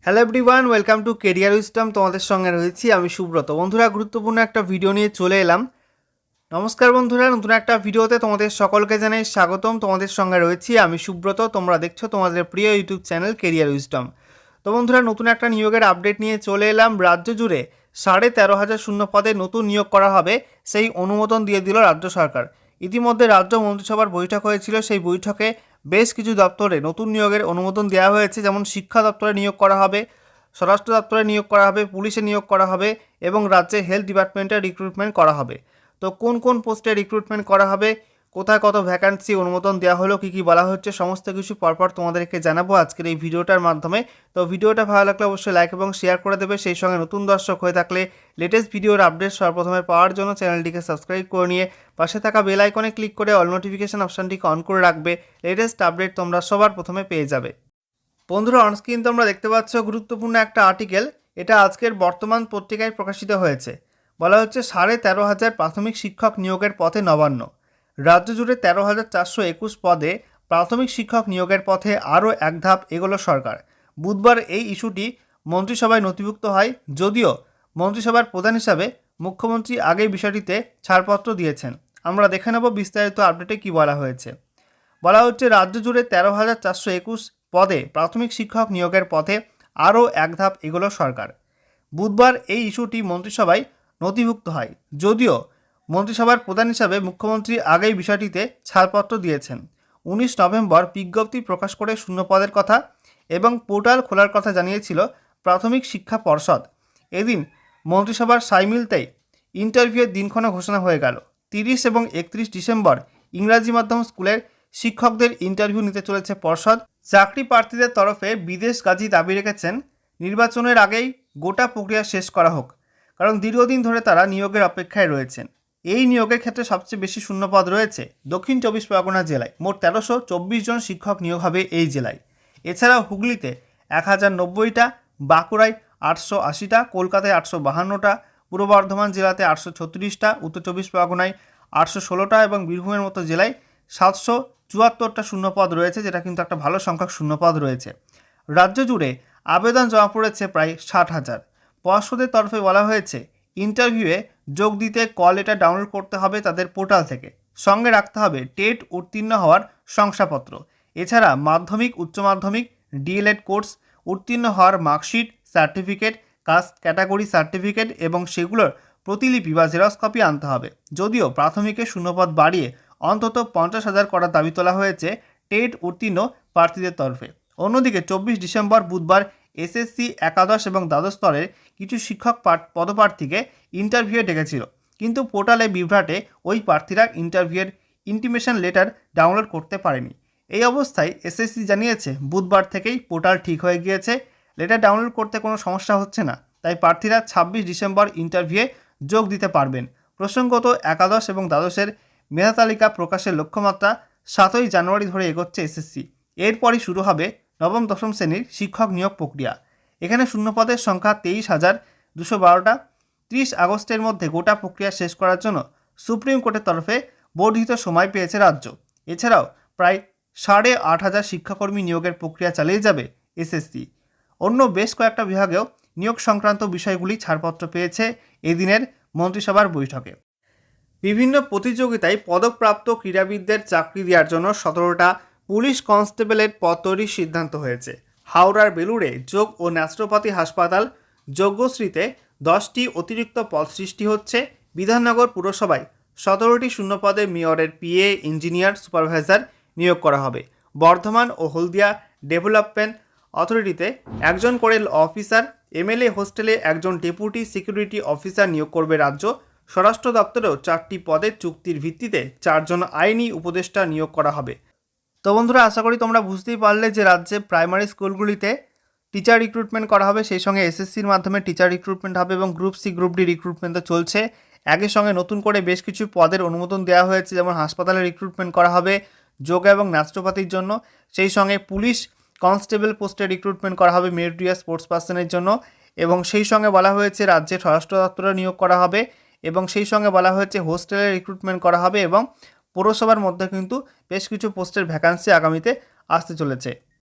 Hello everyone, welcome to career wisdom. তোমাদের সঙ্গে রয়েছি আমি সুব্রত। বন্ধুরা, গুরুত্বপূর্ণ একটা ভিডিও নিয়ে চলে এলাম। নমস্কার বন্ধুরা, নতুন একটা ভিডিওতে তোমাদের সকলকে জানাই স্বাগতম। তোমাদের সঙ্গে রয়েছি আমি সুব্রত। তোমরা দেখছো তোমাদের প্রিয় ইউটিউব চ্যানেল কেরিয়ার উইজডম। তো বন্ধুরা, নতুন একটা নিয়োগের আপডেট নিয়ে চলে এলাম। রাজ্য জুড়ে 13,500 শূন্য পদে নতুন নিয়োগ করা হবে, সেই অনুমোদন দিয়ে দিল রাজ্য সরকার। ইতিমধ্যে রাজ্য মন্ত্রিসভার বৈঠক হয়েছিল, সেই বৈঠকে বেশ কিছু দপ্তরে নতুন নিয়োগের অনুমোদন দেওয়া হয়েছে। যেমন শিক্ষা দপ্তরে নিয়োগ করা হবে, স্বরাষ্ট্র দপ্তরে নিয়োগ করা হবে, পুলিশে নিয়োগ করা হবে এবং রাজ্যে হেলথ ডিপার্টমেন্টে রিক্রুটমেন্ট করা হবে। তো কোন কোন পোস্টে রিক্রুটমেন্ট করা হবে, কোথায় কত ভ্যাকান্সি অনুমোদন দেওয়া হলো, কী কী বলা হচ্ছে, সমস্ত কিছু পরপর তোমাদেরকে জানাবো আজকের এই ভিডিওটার মাধ্যমে। তো ভিডিওটা ভালো লাগলে অবশ্যই লাইক এবং শেয়ার করে দেবে। সেই সঙ্গে নতুন দর্শক হয়ে থাকলে লেটেস্ট ভিডিওর আপডেট সর্বপ্রথমে পাওয়ার জন্য চ্যানেলটিকে সাবস্ক্রাইব করে নিয়ে পাশে থাকা বেল আইকনে ক্লিক করে অল নোটিফিকেশন অপশানটিকে অন করে রাখবে। লেটেস্ট আপডেট তোমরা সবার প্রথমে পেয়ে যাবে। বন্ধুরা, অনস্ক্রিন তোমরা দেখতে পাচ্ছ গুরুত্বপূর্ণ একটা আর্টিকেল। এটা আজকের বর্তমান পত্রিকায় প্রকাশিত হয়েছে। বলা হচ্ছে 13,500 প্রাথমিক শিক্ষক নিয়োগের পথে নবান্ন। রাজ্য জুড়ে 13,421 পদে প্রাথমিক শিক্ষক নিয়োগের পথে আরও এক ধাপ এগোলো সরকার। বুধবার এই ইস্যুটি মন্ত্রিসভায় নথিভুক্ত হয়, যদিও মন্ত্রিসভার প্রধান হিসাবে মুখ্যমন্ত্রী আগেই বিষয়টিতে ছাড়পত্র দিয়েছেন। আমরা দেখে নেব বিস্তারিত আপডেটে কী বলা হয়েছে। বলা হচ্ছে রাজ্য জুড়ে 13,421 পদে প্রাথমিক শিক্ষক নিয়োগের পথে আরও এক ধাপ এগোলো সরকার। বুধবার এই ইস্যুটি মন্ত্রিসভায় নথিভুক্ত হয়, যদিও মন্ত্রিসভার প্রধান হিসাবে মুখ্যমন্ত্রী আগেই বিষয়টিতে ছাড়পত্র দিয়েছেন। 19 নভেম্বর বিজ্ঞপ্তি প্রকাশ করে শূন্যপদের কথা এবং পোর্টাল খোলার কথা জানিয়েছিল প্রাথমিক শিক্ষা পর্ষদ। এদিন মন্ত্রিসভার সাইমিলতেই ইন্টারভিউয়ের দিনক্ষণ ঘোষণা হয়ে গেল। 30 এবং 31 ডিসেম্বর ইংরাজি মাধ্যম স্কুলের শিক্ষকদের ইন্টারভিউ নিতে চলেছে পর্ষদ। চাকরি প্রার্থীদের তরফে বিদেশগাজী দাবি রেখেছেন নির্বাচনের আগেই গোটা প্রক্রিয়া শেষ করা হোক, কারণ দীর্ঘদিন ধরে তারা নিয়োগের অপেক্ষায় রয়েছেন। এই নিয়োগের ক্ষেত্রে সবচেয়ে বেশি শূন্যপদ রয়েছে দক্ষিণ 24 পরগনা জেলায়। মোট 1324 জন শিক্ষক নিয়োগ হবে এই জেলায়। এছাড়াও হুগলিতে 1090টা, বাঁকুড়ায় 880টা, কলকাতায় 852টা, পূর্ব বর্ধমান জেলাতে 836টা, উত্তর 24 পরগনায় 816টা এবং বীরভূমের মতো জেলায় 774টা শূন্যপদ রয়েছে, যেটা কিন্তু একটা ভালো সংখ্যক শূন্যপদ রয়েছে। রাজ্য জুড়ে আবেদন জমা পড়েছে প্রায় 60,000। পর্ষদের তরফে বলা হয়েছে ইন্টারভিউয়ে যোগ দিতে কল লেটার ডাউনলোড করতে হবে তাদের পোর্টাল থেকে। সঙ্গে রাখতে হবে টেট উত্তীর্ণ হওয়ার শংসাপত্র। এছাড়া মাধ্যমিক, উচ্চ মাধ্যমিক, ডিএলএড কোর্স উত্তীর্ণ হওয়ার marksheet, certificate, caste category certificate এবং সেগুলোর প্রতিলিপি বা জেরক্স কপি আনতে হবে। যদিও প্রাথমিকের শূন্যপদ বাড়িয়ে অন্তত 50,000 করার দাবি তোলা হয়েছে টেট উত্তীর্ণ প্রার্থীদের তরফে। অন্যদিকে 24 ডিসেম্বর বুধবার এসএসসি একাদশ এবং দ্বাদশ স্তরের কিছু শিক্ষক পদপ্রার্থীকে ইন্টারভিউয়ে ডেকেছিল, কিন্তু পোর্টালে বিভ্রাটে ওই প্রার্থীরা ইন্টারভিউয়ের ইন্টিমেশন লেটার ডাউনলোড করতে পারেনি। এই অবস্থায় এসএসসি জানিয়েছে বুধবার থেকেই পোর্টাল ঠিক হয়ে গিয়েছে, লেটার ডাউনলোড করতে কোনো সমস্যা হচ্ছে না, তাই প্রার্থীরা 26 ডিসেম্বর ইন্টারভিউয়ে যোগ দিতে পারবেন। প্রসঙ্গত, একাদশ এবং দ্বাদশের মেধা তালিকা প্রকাশের লক্ষ্যমাত্রা 7ই জানুয়ারি ধরে এগোচ্ছে এসএসসি। এরপরই শুরু হবে নবম দশম শ্রেণীর শিক্ষক নিয়োগ প্রক্রিয়া। এখানে শূন্যপদের সংখ্যা 23,212টা। 30 আগস্টের মধ্যে গোটা প্রক্রিয়া শেষ করার জন্য সুপ্রিম কোর্টের তরফে বর্ধিত সময় পেয়েছে রাজ্য। এছাড়াও প্রায় 8,500 শিক্ষাকর্মী নিয়োগের প্রক্রিয়া চালিয়ে যাবে এসএসসি। অন্য বেশ কয়েকটা বিভাগেও নিয়োগ সংক্রান্ত বিষয়গুলি ছাড়পত্র পেয়েছে এদিনের মন্ত্রিসভার বৈঠকে। বিভিন্ন প্রতিযোগিতায় পদকপ্রাপ্ত ক্রীড়াবিদদের চাকরি দেওয়ার জন্য 17টা পুলিশ কনস্টেবলের পদ তৈরির সিদ্ধান্ত হয়েছে। হাওড়ার বেলুড়ে যোগ ও ন্যাচুরোপ্যাথি হাসপাতাল যজ্ঞশ্রীতে 10টি অতিরিক্ত পদ সৃষ্টি হচ্ছে। বিধাননগর পুরসভায় 17টি শূন্যপদে মেয়রের পিএ, ইঞ্জিনিয়ার, সুপারভাইজার নিয়োগ করা হবে। বর্ধমান ও হলদিয়া ডেভেলপমেন্ট অথরিটিতে একজন করে অফিসার, এমএলএ হোস্টেলে একজন ডেপুটি সিকিউরিটি অফিসার নিয়োগ করবে রাজ্য। স্বরাষ্ট্র দপ্তরেও 4টি পদে চুক্তির ভিত্তিতে 4 জন আইনি উপদেষ্টা নিয়োগ করা হবে। তো বন্ধুরা, আশা করি তোমরা বুঝতেই পারলে যে রাজ্যে প্রাইমারি স্কুলগুলিতে টিচার রিক্রুটমেন্ট করা হবে, সেই সঙ্গে এসএসসির মাধ্যমে টিচার রিক্রুটমেন্ট হবে এবং group C, group D recruitment তো চলছে। একই সঙ্গে নতুন করে বেশ কিছু পদের অনুমোদন দেওয়া হয়েছে, যেমন হাসপাতালে রিক্রুটমেন্ট করা হবে যোগা এবং ন্যাচুরোপ্যাথির জন্য। সেই সঙ্গে পুলিশ কনস্টেবল পোস্টে রিক্রুটমেন্ট করা হবে মেরিটোরিয়াস স্পোর্টস পার্সনের জন্য। এবং সেই সঙ্গে বলা হয়েছে রাজ্যে স্বরাষ্ট্র দপ্তরে নিয়োগ করা হবে এবং সেই সঙ্গে বলা হয়েছে হোস্টেলে রিক্রুটমেন্ট করা হবে এবং পৌরসভার মধ্যে কিন্তু বেশ কিছু পোস্টের ভ্যাকান্সি আগামীতে আসতে চলেছে।